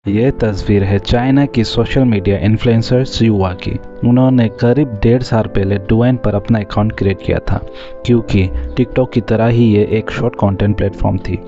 ये तस्वीर है चाइना की सोशल मीडिया इन्फ्लुएंसर सियुआ की। उन्होंने करीब 1.5 साल पहले डुएन पर अपना अकाउंट क्रिएट किया था, क्योंकि टिकटॉक की तरह ही ये एक शॉर्ट कंटेंट प्लेटफॉर्म थी।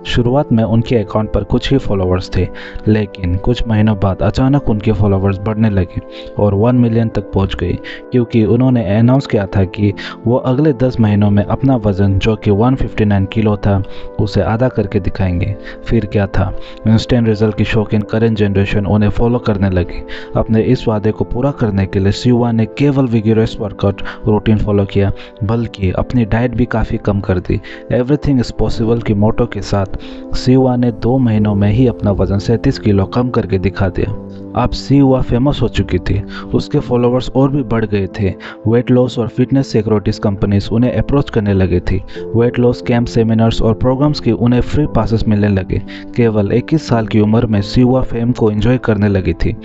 शुरुआत में उनके अकाउंट पर कुछ ही फॉलोअर्स थे, लेकिन कुछ महीनों बाद अचानक उनके फॉलोअर्स बढ़ने लगे और 1 मिलियन तक पहुंच गए, क्योंकि उन्होंने अनाउंस किया था कि वो अगले 10 महीनों में अपना वज़न, जो कि 159 किलो था, उसे आधा करके दिखाएंगे। फिर क्या था, इंस्टेंट रिजल्ट की शौकीन करंट जनरेशन उन्हें फॉलो करने लगी। अपने इस वादे को पूरा करने के लिए सियुआ ने केवल विगरस वर्कआउट रूटीन फॉलो किया, बल्कि अपनी डाइट भी काफ़ी कम कर दी। एवरीथिंग इज पॉसिबल की मोटो के साथ सियुआ ने 2 महीनों में ही अपना वजन 37 किलो कम करके दिखा दिया। अब सियुआ फेमस हो चुकी थी, उसके फॉलोअर्स और भी बढ़ गए थे। वेट लॉस और फिटनेस सिक्योरिटीज कंपनीज उन्हें अप्रोच करने लगे थी। वेट लॉस कैंप, सेमिनार्स और प्रोग्राम्स की उन्हें फ्री पासेस मिलने लगे। केवल 21 साल की उम्र में सियुआ फेम को एंजॉय करने लगी थी।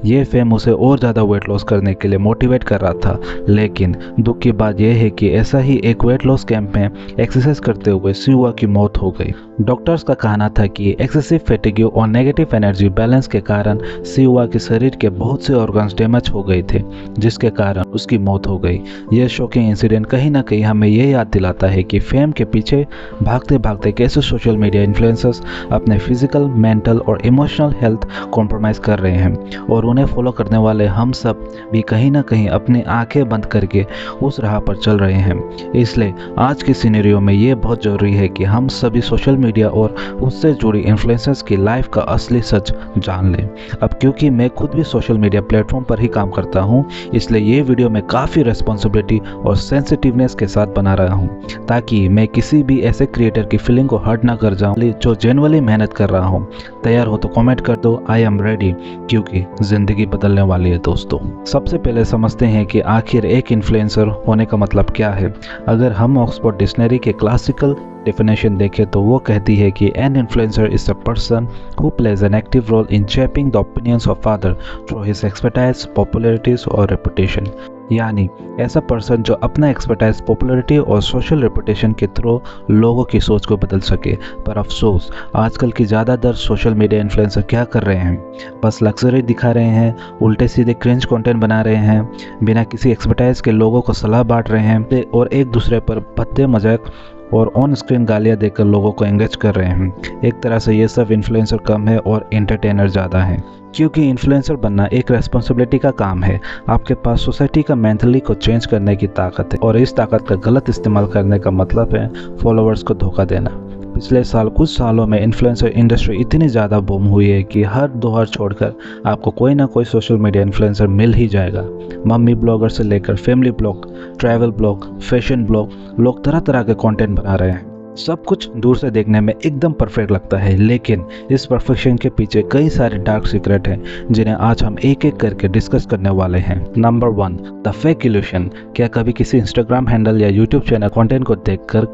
ये फेम उसे और ज़्यादा वेट लॉस करने के लिए मोटिवेट कर रहा था। लेकिन दुख की बात यह है कि ऐसा ही एक वेट लॉस कैंप में एक्सरसाइज करते हुए सियुआ की मौत हो गई। डॉक्टर्स का कहना था कि एक्सेसिव फैटिग और नेगेटिव एनर्जी बैलेंस के कारण सियुआ के शरीर के बहुत से ऑर्गन्स डैमेज हो गए थे, जिसके कारण उसकी मौत हो गई। यह शॉकिंग इंसिडेंट कहीं ना कहीं हमें यह याद दिलाता है कि फेम के पीछे भागते भागते कैसे सोशल मीडिया इन्फ्लुएंसर्स अपने फिजिकल, मेंटल और इमोशनल हेल्थ कॉम्प्रोमाइज़ कर रहे हैं, और उन्हें फॉलो करने वाले हम सब भी कहीं ना कहीं अपनी आंखें बंद करके उस राह पर चल रहे हैं। इसलिए आज के सिनेरियो में ये बहुत ज़रूरी है कि हम सभी सोशल मीडिया और उससे जुड़ी इन्फ्लुएंसर्स की लाइफ का असली सच जान लें। अब क्योंकि मैं खुद भी सोशल मीडिया प्लेटफॉर्म पर ही काम करता हूँ, इसलिए ये वीडियो मैं काफ़ी रिस्पॉन्सिबिलिटी और सेंसिटिवनेस के साथ बना रहा हूँ, ताकि मैं किसी भी ऐसे क्रिएटर की फीलिंग को हर्ट ना कर जाऊँ जो जेन्युइनली मेहनत कर रहा हूँ। तैयार हो तो कमेंट कर दो, आई एम रेडी, क्योंकि जिंदगी बदलने वाली है दोस्तों। सबसे पहले समझते हैं कि आखिर एक इन्फ्लुएंसर होने का मतलब क्या है। अगर हम ऑक्सफोर्ड डिक्शनरी के क्लासिकल डेफिनेशन देखें तो वो कहती है कि an influencer is a person who plays an active role in shaping the opinions of other through his expertise, popularities और रेपुटेशन। यानी ऐसा पर्सन जो अपना एक्सपर्टाइज, पॉपुलैरिटी और सोशल रेपुटेशन के थ्रू लोगों की सोच को बदल सके। पर अफसोस, आजकल की ज़्यादातर सोशल मीडिया इन्फ्लुएंसर क्या कर रहे हैं, बस लग्जरी दिखा रहे हैं, उल्टे सीधे क्रिंज कंटेंट बना रहे हैं, बिना किसी एक्सपर्टाइज के लोगों को सलाह बांट रहे हैं और एक दूसरे पर भद्दे मजाक और ऑन स्क्रीन गालियाँ देकर लोगों को एंगेज कर रहे हैं। एक तरह से ये सब इन्फ्लुएंसर कम है और एंटरटेनर ज़्यादा है, क्योंकि इन्फ्लुएंसर बनना एक रेस्पॉन्सिबिलिटी का काम है। आपके पास सोसाइटी का मेंटली को चेंज करने की ताकत है, और इस ताकत का गलत इस्तेमाल करने का मतलब है फॉलोअर्स को धोखा देना। पिछले साल कुछ सालों में इन्फ्लुएंसर इंडस्ट्री इतनी ज़्यादा बूम हुई है कि हर दोहर छोड़कर आपको कोई ना कोई सोशल मीडिया इन्फ्लुएंसर मिल ही जाएगा। मम्मी ब्लॉगर से लेकर family blog, travel blog, fashion blog, लोग तरह तरह के कंटेंट बना रहे हैं। सब कुछ दूर से देखने में एकदम परफेक्ट लगता है, लेकिन इस परफेक्शन के पीछे कई सारे डार्क सीक्रेट हैं, जिन्हें आज हम एक एक करके डिस्कस करने वाले हैं। Number 1, the fake evolution. क्या कभी किसी इंस्टाग्राम हैंडल या यूट्यूब चैनल कंटेंट को देखकर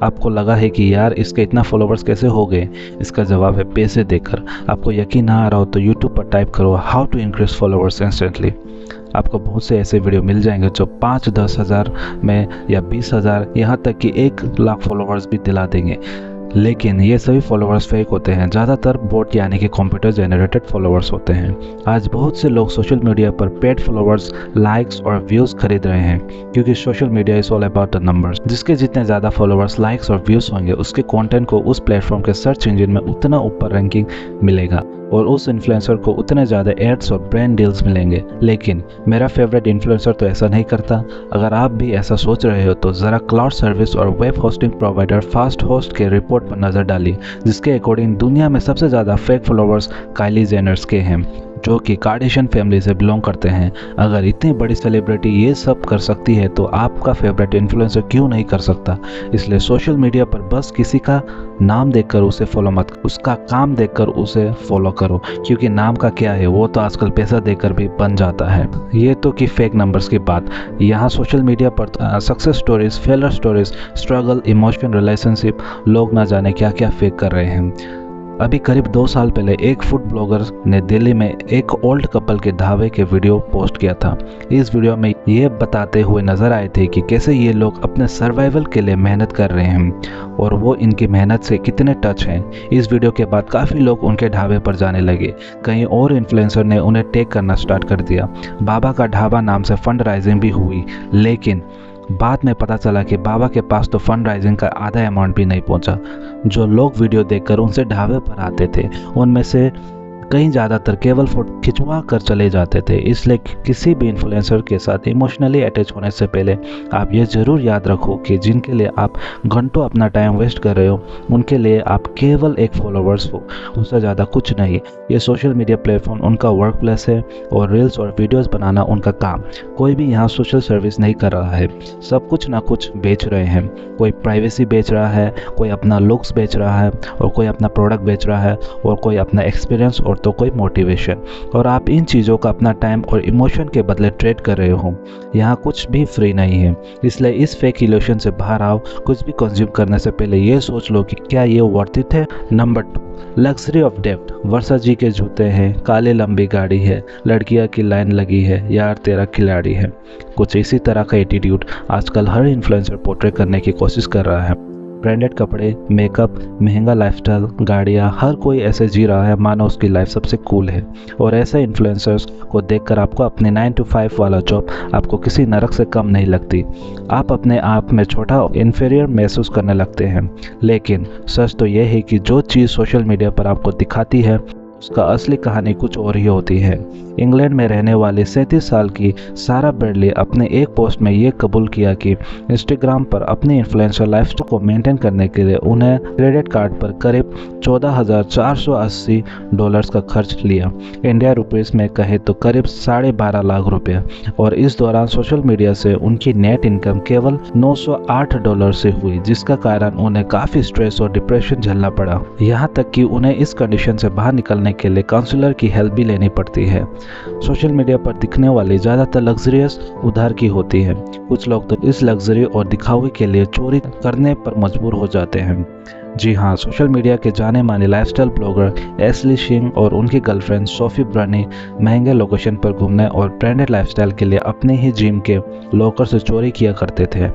आपको लगा है कि यार इसके इतना फॉलोअर्स कैसे हो गए? इसका जवाब है पैसे देकर। आपको यकीन ना आ रहा हो तो यूट्यूब पर टाइप करो how to increase followers instantly. आपको बहुत से ऐसे वीडियो मिल जाएंगे जो 5-10 हज़ार में या 20 हज़ार, यहाँ तक कि 1 लाख फॉलोअर्स भी दिला देंगे। लेकिन ये सभी फॉलोअर्स फेक होते हैं। ज़्यादातर बोट यानी कि कंप्यूटर जनरेटेड फॉलोअर्स होते हैं। आज बहुत से लोग सोशल मीडिया पर पेड फॉलोअर्स, लाइक्स और व्यूज़ खरीद रहे हैं, क्योंकि social media is all about the numbers. जिसके जितने ज़्यादा फॉलोअर्स, लाइक्स और व्यूज़ होंगे, उसके कंटेंट को उस प्लेटफॉर्म के सर्च इंजन में उतना ऊपर रैंकिंग मिलेगा, और उस इन्फ्लुएंसर को उतने ज़्यादा एड्स और ब्रांड डील्स मिलेंगे। लेकिन मेरा फेवरेट इन्फ्लुएंसर तो ऐसा नहीं करता। अगर आप भी ऐसा सोच रहे हो तो ज़रा क्लाउड सर्विस और web hosting provider fast host के रिपोर्ट पर नज़र डालिए, जिसके अकॉर्डिंग दुनिया में सबसे ज़्यादा फेक फॉलोअर्स काइली जेनर्स के हैं, जो कि कार्डेशियन फैमिली से बिलोंग करते हैं। अगर इतनी बड़ी सेलिब्रिटी ये सब कर सकती है तो आपका फेवरेट इन्फ्लुएंसर क्यों नहीं कर सकता? इसलिए सोशल मीडिया पर बस किसी का नाम देखकर उसे फॉलो मत, उसका काम देखकर उसे फॉलो करो, क्योंकि नाम का क्या है, वो तो आजकल पैसा देकर भी बन जाता है। ये तो कि फेक नंबर्स की बात। यहाँ सोशल मीडिया पर success stories, failure stories, struggle, emotion, relationship, लोग ना जाने क्या क्या फेक कर रहे हैं। अभी करीब 2 साल पहले एक फूड ब्लॉगर ने दिल्ली में एक ओल्ड कपल के ढाबे के वीडियो पोस्ट किया था। इस वीडियो में ये बताते हुए नजर आए थे कि कैसे ये लोग अपने सर्वाइवल के लिए मेहनत कर रहे हैं और वो इनकी मेहनत से कितने टच हैं। इस वीडियो के बाद काफ़ी लोग उनके ढाबे पर जाने लगे। कई और इन्फ्लुएंसर ने उन्हें टैग करना स्टार्ट कर दिया। बाबा का ढाबा नाम से फंड राइजिंग भी हुई, लेकिन बाद में पता चला कि बाबा के पास तो फंड राइजिंग का आधा अमाउंट भी नहीं पहुंचा। जो लोग वीडियो देखकर उनसे ढाबे पर आते थे उनमें से कई ज़्यादातर केवल फोटो खिंचवा कर चले जाते थे। इसलिए किसी भी इन्फ्लुएंसर के साथ इमोशनली अटैच होने से पहले आप ये ज़रूर याद रखो कि जिनके लिए आप घंटों अपना टाइम वेस्ट कर रहे हो उनके लिए आप केवल एक फॉलोवर्स हो, उससे ज़्यादा कुछ नहीं। ये सोशल मीडिया प्लेटफॉर्म उनका वर्क प्लेस है और रील्स और वीडियोस बनाना उनका काम। कोई भी यहाँ सोशल सर्विस नहीं कर रहा है, सब कुछ ना कुछ बेच रहे हैं। कोई प्राइवेसी बेच रहा है, कोई अपना लुक्स बेच रहा है और कोई अपना प्रोडक्ट बेच रहा है और कोई अपना एक्सपीरियंस और तो कोई मोटिवेशन। और आप इन चीज़ों का अपना टाइम और इमोशन के बदले ट्रेड कर रहे हो। यहाँ कुछ भी फ्री नहीं है, इसलिए इस फेक इल्यूशन से बाहर आओ। कुछ भी कंज्यूम करने से पहले ये सोच लो कि क्या ये वर्थ इट है। Number 2, luxury of depth. Varsha ji के जूते हैं, काली लंबी गाड़ी है, लड़कियां की लाइन लगी है, यार तेरा खिलाड़ी है। कुछ इसी तरह का एटीट्यूड आजकल हर इन्फ्लुएंसर पोर्ट्रे करने की कोशिश कर रहा है। ब्रांडेड कपड़े, मेकअप, महंगा लाइफस्टाइल, गाड़ियाँ, हर कोई ऐसे जी रहा है मानो उसकी लाइफ सबसे कूल है। और ऐसे इन्फ्लुएंसर्स को देखकर आपको अपने 9 to 5 वाला जॉब आपको किसी नरक से कम नहीं लगती। आप अपने आप में छोटा इन्फीरियर महसूस करने लगते हैं। लेकिन सच तो यह है कि जो चीज़ सोशल मीडिया पर आपको दिखाती है उसका असली कहानी कुछ और ही होती है। इंग्लैंड में रहने वाली 37 साल की सारा ब्रैडली अपने एक पोस्ट में ये कबूल किया कि इंस्टाग्राम पर अपनी इन्फ्लुएंसर लाइफस्टाइल को मेंटेन करने के लिए उन्हें क्रेडिट कार्ड पर करीब $14,480 का खर्च लिया। इंडिया रुपीस में कहे तो करीब $12.5 लाख। और इस दौरान सोशल मीडिया से उनकी नेट इनकम केवल $908 से हुई, जिसका कारण उन्हें काफ़ी स्ट्रेस और डिप्रेशन झेलना पड़ा। यहाँ तक कि उन्हें इस कंडीशन से बाहर निकलने के लिए काउंसलर की हेल्प भी लेनी पड़ती है। सोशल मीडिया पर दिखने वाली ज़्यादातर लग्जरियस उधार की होती है। कुछ लोग तो इस लग्जरी और दिखावे के लिए चोरी करने पर मजबूर हो जाते हैं। जी हाँ, सोशल मीडिया के जाने माने लाइफस्टाइल ब्लॉगर एशली सिंह और उनकी गर्लफ्रेंड सोफी ब्रानी महंगे लोकेशन पर घूमने और ब्रांडेड लाइफस्टाइल के लिए अपने ही जिम के लॉकर से चोरी किया करते थे।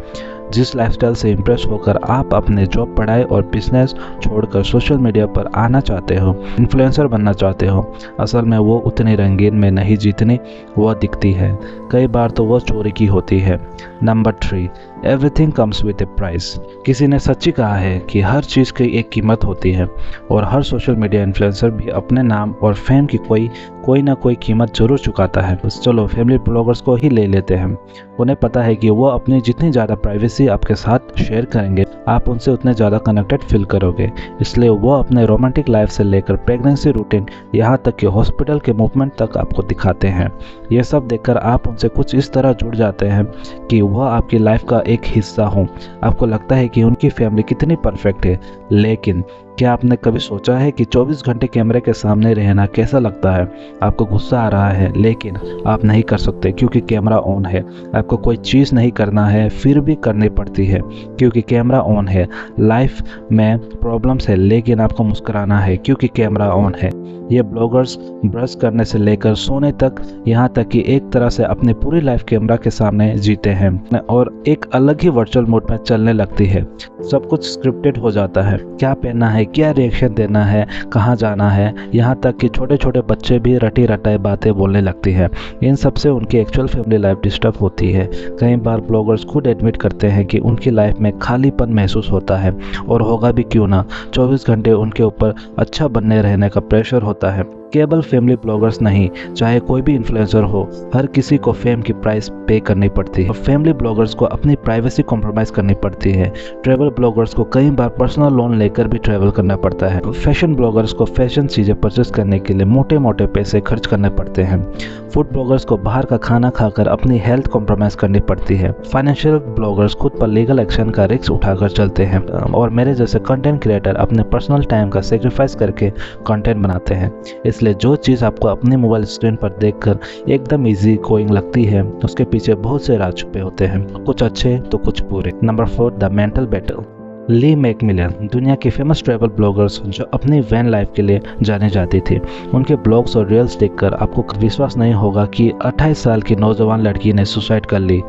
जिस लाइफस्टाइल से इंप्रेस होकर आप अपने जॉब, पढ़ाई और बिजनेस छोड़कर सोशल मीडिया पर आना चाहते हो, इन्फ्लुएंसर बनना चाहते हो, असल में वो उतनी रंगीन में नहीं जितनी वो दिखती है। कई बार तो वो चोरी की होती है। Number 3, everything comes with A price. किसी ने सच्ची कहा है कि हर चीज़ की एक कीमत होती है और हर सोशल मीडिया इन्फ्लुएंसर भी अपने नाम और फेम की कोई ना कोई कीमत जरूर चुकाता है। बस चलो फैमिली ब्लॉगर्स को ही ले लेते हैं। उन्हें पता है कि वो अपनी जितनी ज़्यादा प्राइवेसी आपके साथ शेयर करेंगे आप उनसे उतने ज़्यादा कनेक्टेड फील करोगे। इसलिए वो अपने रोमांटिक लाइफ से लेकर प्रेगनेंसी रूटीन, यहाँ तक कि हॉस्पिटल के मूवमेंट तक आपको दिखाते हैं। ये सब देखकर आप उनसे कुछ इस तरह जुड़ जाते हैं कि वह आपकी लाइफ का एक हिस्सा हो। आपको लगता है कि उनकी फैमिली कितनी परफेक्ट है। लेकिन क्या आपने कभी सोचा है कि 24 घंटे कैमरे के सामने रहना कैसा लगता है? आपको गुस्सा आ रहा है लेकिन आप नहीं कर सकते क्योंकि कैमरा ऑन है। आपको कोई चीज़ नहीं करना है फिर भी करनी पड़ती है क्योंकि कैमरा ऑन है। लाइफ में प्रॉब्लम्स है लेकिन आपको मुस्कुराना है क्योंकि कैमरा ऑन है। ये ब्लॉगर्स ब्रश करने से लेकर सोने तक, यहाँ तक कि एक तरह से अपनी पूरी लाइफ कैमरा के सामने जीते हैं और एक अलग ही वर्चुअल मोड में चलने लगती है। सब कुछ स्क्रिप्टेड हो जाता है। क्या पहनना है, क्या रिएक्शन देना है, कहाँ जाना है, यहाँ तक कि छोटे छोटे बच्चे भी रटी रटाई बातें बोलने लगती है। इन सब से उनकी एक्चुअल फैमिली लाइफ डिस्टर्ब होती है। कई बार ब्लॉगर्स खुद एडमिट करते हैं कि उनकी लाइफ में खालीपन महसूस होता है और होगा भी क्यों ना। 24 घंटे उनके ऊपर अच्छा बनने रहने का प्रेशर होता है। केवल फैमिली ब्लॉगर्स नहीं, चाहे कोई भी इन्फ्लुएंसर हो, हर किसी को फेम की प्राइस पे करनी पड़ती है। फैमिली ब्लॉगर्स को अपनी प्राइवेसी कॉम्प्रोमाइज करनी पड़ती है। ट्रैवल ब्लॉगर्स को कई बार पर्सनल लोन लेकर भी ट्रैवल करना पड़ता है। फैशन ब्लॉगर्स को फैशन चीजें परचेस करने के लिए मोटे मोटे पैसे खर्च करने पड़ते हैं। फूड ब्लॉगर्स को बाहर का खाना खाकर अपनी हेल्थ कॉम्प्रोमाइज करनी पड़ती है। फाइनेंशियल ब्लॉगर्स खुद पर लीगल एक्शन का रिस्क उठाकर चलते हैं और मेरे जैसे कंटेंट क्रिएटर अपने पर्सनल टाइम का सेक्रीफाइस करके कंटेंट बनाते हैं। इसलिए जो चीज़ आपको अपने मोबाइल स्क्रीन पर देखकर एकदम इजी गोइंग लगती है उसके पीछे बहुत से राज छुपे होते हैं, कुछ अच्छे तो कुछ बुरे। Number 4, the mental battle. Lee McMillan दुनिया की फेमस ट्रैवल ब्लॉगर्स जो अपनी वैन लाइफ के लिए जाने जाती थी। उनके ब्लॉग्स और रील्स देखकर आपको विश्वास नहीं होगा कि 28 साल की नौजवान लड़की ने सुसाइड कर ली।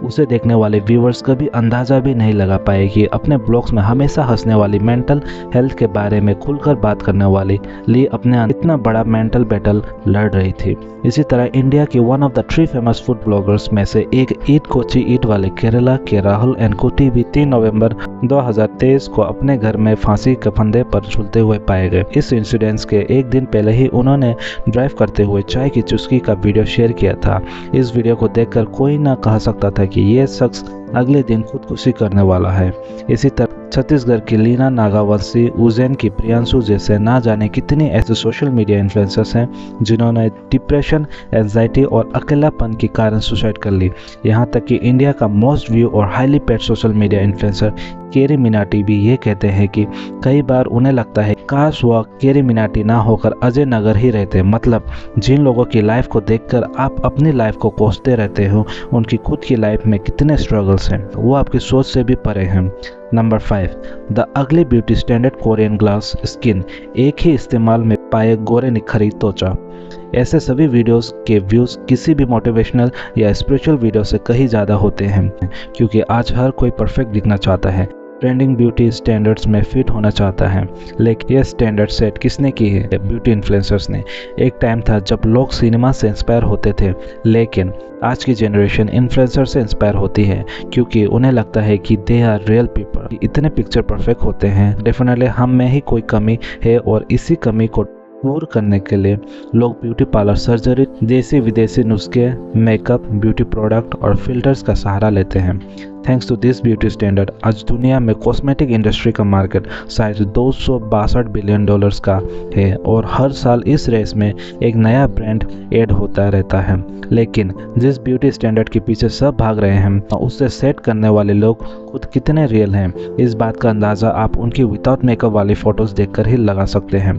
उसे देखने वाले व्यूवर्स कभी अंदाज़ा भी नहीं लगा पाए कि अपने ब्लॉग्स में हमेशा हंसने वाली, मेंटल हेल्थ के बारे में खुलकर बात करने वाली ली अपने इतना बड़ा मेंटल बैटल लड़ रही थी। इसी तरह इंडिया की one of the 3 famous food bloggers में से एक ईट कोची ईट वाले केरला के राहुल एनकोटी भी 3 नवंबर 2023 को अपने घर में फांसी के फंदे पर झूलते हुए पाए गए। इस इंसिडेंस के एक दिन पहले ही उन्होंने ड्राइव करते हुए चाय की चुस्की का वीडियो शेयर किया था। इस वीडियो को देखकर कोई ना कह सकता था कि ये शख्स अगले दिन खुदकुशी करने वाला है। इसी तरह छत्तीसगढ़ की लीना नागावंशी, उज्जैन की प्रियांशु जैसे ना जाने कितने ऐसे सोशल मीडिया इन्फ्लुएंसर्स हैं जिन्होंने डिप्रेशन, एंजाइटी और अकेलापन के कारण सुसाइड कर ली। यहाँ तक कि इंडिया का मोस्ट व्यू और highly paid social media influencer Carry Minati भी ये कहते हैं कि कई बार उन्हें लगता है काश वह केरी मिनाटी ना होकर अजय नगर ही रहते। मतलब जिन लोगों की लाइफ को देखकर आप अपनी लाइफ को कोसते रहते हो, उनकी खुद की लाइफ में कितने स्ट्रगल्स हैं वो आपकी सोच से भी परे हैं। Number 5, the ugly beauty standard Korean glass skin, एक ही इस्तेमाल में पाए गोरे निखरी त्वचा। ऐसे सभी वीडियोस के व्यूज़ किसी भी मोटिवेशनल या स्पिरिचुअल वीडियो से कहीं ज़्यादा होते हैं, क्योंकि आज हर कोई परफेक्ट दिखना चाहता है, ट्रेंडिंग ब्यूटी स्टैंडर्ड्स में फिट होना चाहता है। लेकिन ये स्टैंडर्ड सेट किसने की है? ब्यूटी इन्फ्लुएंसर्स ने। एक टाइम था जब लोग सिनेमा से इंस्पायर होते थे, लेकिन आज की जनरेशन इन्फ्लुएंसर से इंस्पायर होती है क्योंकि उन्हें लगता है कि दे आर रियल पीपल। इतने पिक्चर परफेक्ट होते हैं, डेफिनेटली हम में ही कोई कमी है और इसी कमी को दूर करने के लिए लोग ब्यूटी पार्लर, सर्जरी, देसी विदेशी नुस्खे, मेकअप, ब्यूटी प्रोडक्ट और फिल्टर्स का सहारा लेते हैं। Thanks to this beauty standard आज दुनिया में कॉस्मेटिक इंडस्ट्री का मार्केट शायद $262 बिलियन का है और हर साल इस रेस में एक नया ब्रांड ऐड होता रहता है। लेकिन जिस ब्यूटी स्टैंडर्ड के पीछे सब भाग रहे हैं, उससे सेट करने वाले लोग खुद कितने रियल हैं, इस बात का अंदाज़ा आप उनकी विदाउट मेकअप वाली फ़ोटोज़ देखकर ही लगा सकते हैं।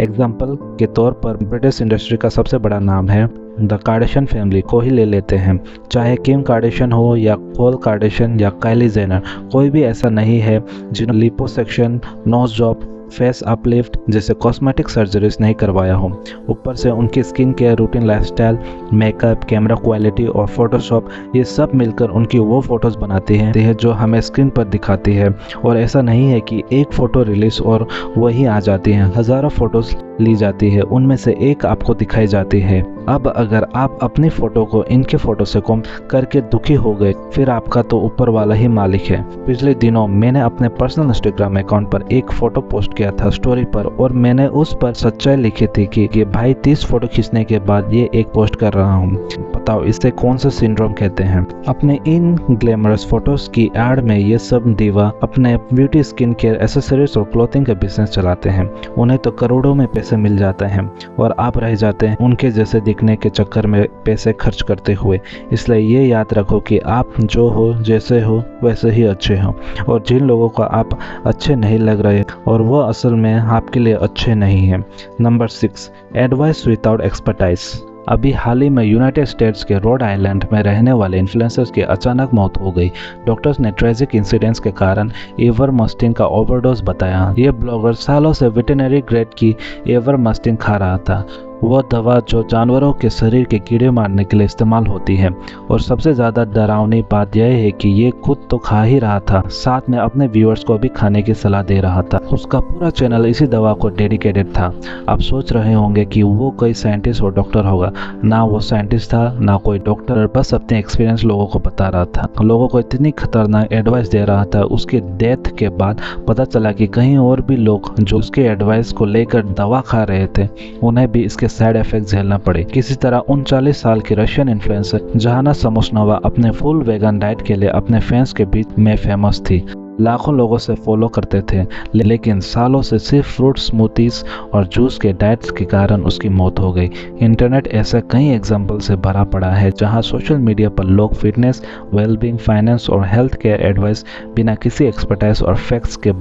एग्जाम्पल के तौर पर ब्रिटिश इंडस्ट्री का सबसे बड़ा नाम है द कार्डेशियन फैमिली को ही ले लेते हैं। चाहे किम कार्डेशियन हो या कोल कार्डेशियन या काइली जेनर, कोई भी ऐसा नहीं है जिन्होंने liposuction, nose job, face uplift जैसे कॉस्मेटिक सर्जरीज नहीं करवाया हो। ऊपर से उनकी skin care routine, lifestyle, makeup, camera quality और फोटोशॉप, ये सब मिलकर उनकी वो फोटोज़ बनाती हैं जो हमें स्क्रीन पर दिखाती है। और ऐसा नहीं है कि एक फ़ोटो रिलीज और वही आ जाती हैं, हज़ारों फ़ोटोज़ ली जाती है, उनमें से एक आपको दिखाई जाती है। अब अगर आप अपनी फ़ोटो को इनके फ़ोटो से कम करके दुखी हो गए, फिर आपका तो ऊपर वाला ही मालिक है। पिछले दिनों मैंने अपने पर्सनल इंस्टाग्राम अकाउंट पर एक फ़ोटो पोस्ट किया था स्टोरी पर, और मैंने उस पर सच्चाई लिखी थी कि भाई 30 फ़ोटो खींचने के बाद ये एक पोस्ट कर रहा हूँ, बताओ इसे कौन सा सिंड्रोम कहते हैं। अपने इन ग्लैमरस फोटोज़ की एड में ये सब दीवा अपने ब्यूटी, स्किन केयर, एसेसरीज और क्लोथिंग का बिजनेस चलाते हैं। उन्हें तो करोड़ों में पैसे मिल जाते हैं और आप रह जाते हैं उनके जैसे दिखने के चक्कर में पैसे खर्च करते हुए। इसलिए ये याद रखो कि आप जो हो, जैसे हो, वैसे ही अच्छे हो, और जिन लोगों को आप अच्छे नहीं लग रहे और वो असल में आपके लिए अच्छे नहीं हैं। Number 6, advice without expertise. अभी हाल ही में यूनाइटेड स्टेट्स के रोड आइलैंड में रहने वाले इन्फ्लुएंसर्स की अचानक मौत हो गई। डॉक्टर्स ने ट्रेजिक इंसिडेंट्स के कारण एवरमस्टिन का ओवरडोज बताया। ये ब्लॉगर सालों से वेटरनरी ग्रेड की एवरमस्टिन खा रहा था, वह दवा जो जानवरों के शरीर के कीड़े मारने के लिए इस्तेमाल होती है। और सबसे ज़्यादा डरावनी बात यह है कि ये खुद तो खा ही रहा था, साथ में अपने व्यूअर्स को भी खाने की सलाह दे रहा था। उसका पूरा चैनल इसी दवा को डेडिकेटेड था। आप सोच रहे होंगे कि वो कोई साइंटिस्ट और डॉक्टर होगा। ना वो साइंटिस्ट था, ना कोई डॉक्टर, बस अपने एक्सपीरियंस लोगों को बता रहा था। लोगों को इतनी खतरनाक एडवाइस दे रहा था, उसके डेथ के बाद पता चला कि कहीं और भी लोग जो उसके एडवाइस को लेकर दवा खा रहे थे, उन्हें भी इसके साइड इफेक्ट झेलना पड़े। किसी तरह 39 साल की रशियन इन्फ्लुएंसर जहाना समोसनोवा अपने फुल वेगन डाइट के लिए अपने फैंस के बीच में फेमस थी। लाखों लोगों से फॉलो करते थे, लेकिन सालों से सिर्फ फ्रूट स्मूथीज और जूस के डाइट्स के कारण उसकी मौत हो गई। इंटरनेट ऐसे कई एग्जाम्पल से भरा पड़ा है जहां सोशल मीडिया पर लोग फिटनेस, वेलबींग, फाइनेंस और हेल्थ केयर एडवाइस बिना किसी एक्सपर्टाइज और फैक्ट्स के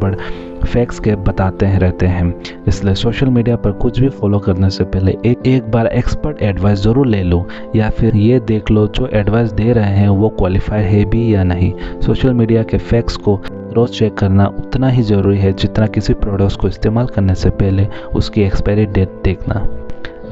फैक्ट्स के बताते हैं रहते हैं। इसलिए सोशल मीडिया पर कुछ भी फॉलो करने से पहले एक बार एक्सपर्ट एडवाइस ज़रूर ले लो, या फिर ये देख लो जो एडवाइस दे रहे हैं वो क्वालिफाइड है भी या नहीं। सोशल मीडिया के फैक्ट्स को रोज़ चेक करना उतना ही ज़रूरी है जितना किसी प्रोडक्ट को इस्तेमाल करने से पहले उसकी एक्सपायरी डेट देखना।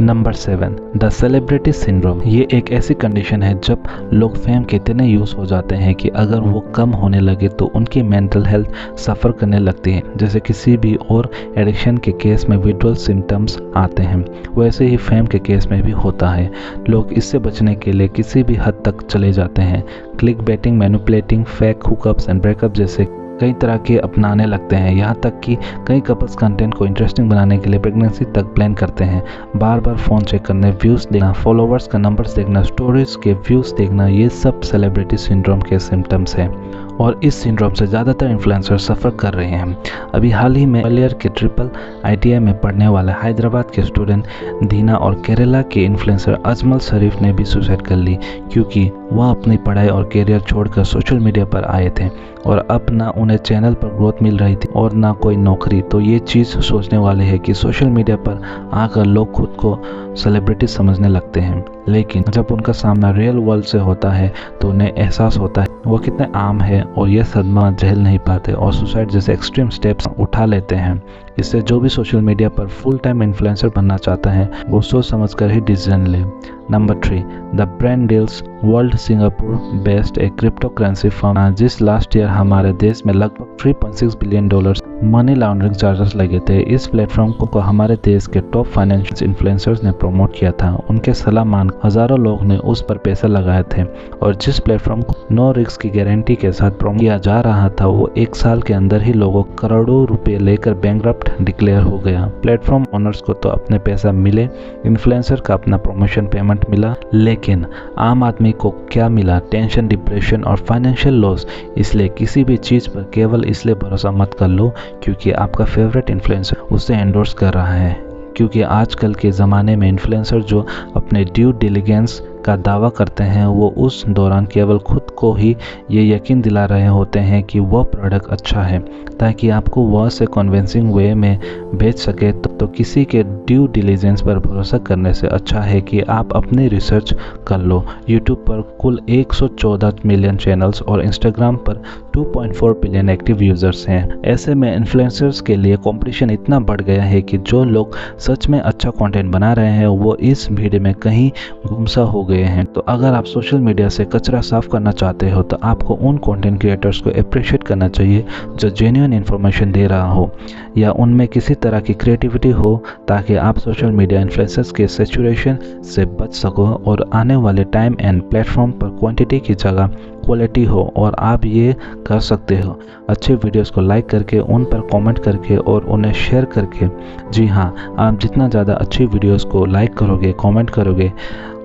Number 7, the celebrity syndrome. ये एक ऐसी कंडीशन है जब लोग फेम के इतने यूज़ हो जाते हैं कि अगर वो कम होने लगे तो उनकी मेंटल हेल्थ सफ़र करने लगती है। जैसे किसी भी और एडिक्शन के केस में विड्रॉल सिम्टम्स आते हैं, वैसे ही फेम के केस में भी होता है। लोग इससे बचने के लिए किसी भी हद तक चले जाते हैं। Click baiting, manipulating, fake hookups and breakup जैसे कई तरह के अपनाने लगते हैं। यहाँ तक कि कई कपल्स कंटेंट को इंटरेस्टिंग बनाने के लिए प्रेगनेंसी तक प्लान करते हैं। बार बार फ़ोन चेक करने, व्यूज़ देखना, फॉलोवर्स का नंबर्स देखना, स्टोरीज के व्यूज़ देखना, ये सब सेलिब्रिटी सिंड्रोम के सिम्टम्स हैं और इस सिंड्रोम से ज़्यादातर इन्फ्लुएंसर सफ़र कर रहे हैं। अभी हाल ही में ग्वालियर के ट्रिपल ITI में पढ़ने वाले हैदराबाद के स्टूडेंट दीना और केरला के इन्फ्लुएंसर अजमल शरीफ ने भी सुसाइड कर ली, क्योंकि वह अपनी पढ़ाई और करियर छोड़कर सोशल मीडिया पर आए थे और अब ना उन्हें चैनल पर ग्रोथ मिल रही थी और ना कोई नौकरी। तो ये चीज़ सोचने वाले है कि सोशल मीडिया पर आकर लोग खुद को सेलिब्रिटी समझने लगते हैं, लेकिन जब उनका सामना रियल वर्ल्ड से होता है तो उन्हें एहसास होता है वो कितने आम है और यह सदमा झेल नहीं पाते और सुसाइड जैसे एक्सट्रीम स्टेप्स उठा लेते हैं। इससे जो भी सोशल मीडिया पर फुल टाइम इन्फ्लुएंसर बनना चाहता है वो सोच समझ कर ही डिसीजन ले। Number 3, the brand deals world Singapore based A crypto currency firm जिस लास्ट ईयर हमारे देश में लगभग $3.6 बिलियन मनी लॉन्ड्रिंग चार्जेस लगे थे। इस प्लेटफॉर्म को हमारे देश के टॉप फाइनेंशियल इन्फ्लुएंसर्स ने प्रमोट किया था। उनके सलाह मान हज़ारों लोग ने उस पर पैसा लगाए थे और जिस प्लेटफॉर्म को नो रिस्क की गारंटी के साथ प्रमोट किया जा रहा था वो 1 साल के अंदर ही लोगों करोड़ों रुपए लेकर बैंकरप्ट डिक्लेयर हो गया। प्लेटफॉर्म ओनर्स को तो अपने पैसा मिले, इन्फ्लुएंसर का अपना प्रमोशन पेमेंट मिला, लेकिन आम आदमी को क्या मिला? टेंशन, डिप्रेशन और फाइनेंशियल लॉस। इसलिए किसी भी चीज़ पर केवल इसलिए भरोसा मत कर लो क्योंकि आपका फेवरेट इन्फ्लुएंसर उसे एंडोर्स कर रहा है, क्योंकि आजकल के ज़माने में इन्फ्लुएंसर जो अपने ड्यू डिलिजेंस का दावा करते हैं वो उस दौरान केवल खुद को ही ये यकीन दिला रहे होते हैं कि वह प्रोडक्ट अच्छा है ताकि आपको वह से कन्विंसिंग वे में बेच सके। तो किसी के ड्यू डिलिजेंस पर भरोसा करने से अच्छा है कि आप अपनी रिसर्च कर लो। यूट्यूब पर कुल 114 मिलियन चैनल्स और इंस्टाग्राम पर 2.4 बिलियन एक्टिव यूज़र्स हैं। ऐसे में इन्फ्लुएंसर्स के लिए कंपटीशन इतना बढ़ गया है कि जो लोग सच में अच्छा कंटेंट बना रहे हैं वो इस भीड़ में कहीं गुमसा हो गए हैं। तो अगर आप सोशल मीडिया से कचरा साफ करना चाहते हो तो आपको उन कंटेंट क्रिएटर्स को अप्रिशिएट करना चाहिए जो जेन्युइन इन्फॉर्मेशन दे रहा हो या उनमें किसी तरह की क्रिएटिविटी हो, ताकि आप सोशल मीडिया इन्फ्लुएंसर्स के सैचुरेशन से बच सको और आने वाले टाइम एंड प्लेटफॉर्म पर क्वांटिटी की जगह क्वालिटी हो। और आप ये कर सकते हो अच्छे वीडियोस को लाइक करके, उन पर कमेंट करके और उन्हें शेयर करके। जी हाँ, आप जितना ज़्यादा अच्छी वीडियोस को लाइक करोगे, कमेंट करोगे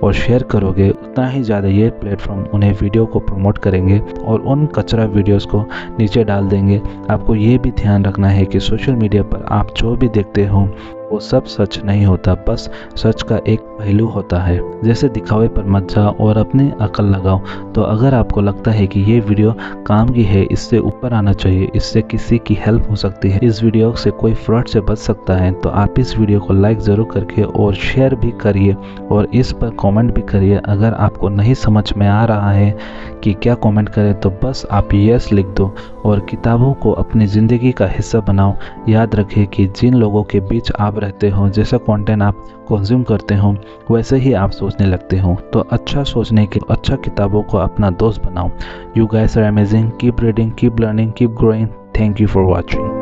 और शेयर करोगे उतना ही ज़्यादा ये प्लेटफॉर्म उन्हें वीडियो को प्रमोट करेंगे और उन कचरा वीडियोस को नीचे डाल देंगे। आपको ये भी ध्यान रखना है कि सोशल मीडिया पर आप जो भी देखते हो वो सब सच नहीं होता, बस सच का एक पहलू होता है। जैसे दिखावे पर मत जाओ और अपनी अकल लगाओ। तो अगर आपको लगता है कि ये वीडियो काम की है, इससे ऊपर आना चाहिए, इससे किसी की हेल्प हो सकती है, इस वीडियो से कोई फ्रॉड से बच सकता है, तो आप इस वीडियो को लाइक ज़रूर करके और शेयर भी करिए और इस पर कमेंट भी करिए। अगर आपको नहीं समझ में आ रहा है कि क्या कमेंट करें तो बस आप यस लिख दो और किताबों को अपनी ज़िंदगी का हिस्सा बनाओ। याद रखें कि जिन लोगों के बीच आप रहते हो, जैसा कंटेंट आप कंज्यूम करते हो वैसे ही आप सोचने लगते हो। तो अच्छा सोचने के अच्छा किताबों को अपना दोस्त बनाओ। You guys are amazing, keep reading, keep learning, keep growing. Thank you for watching.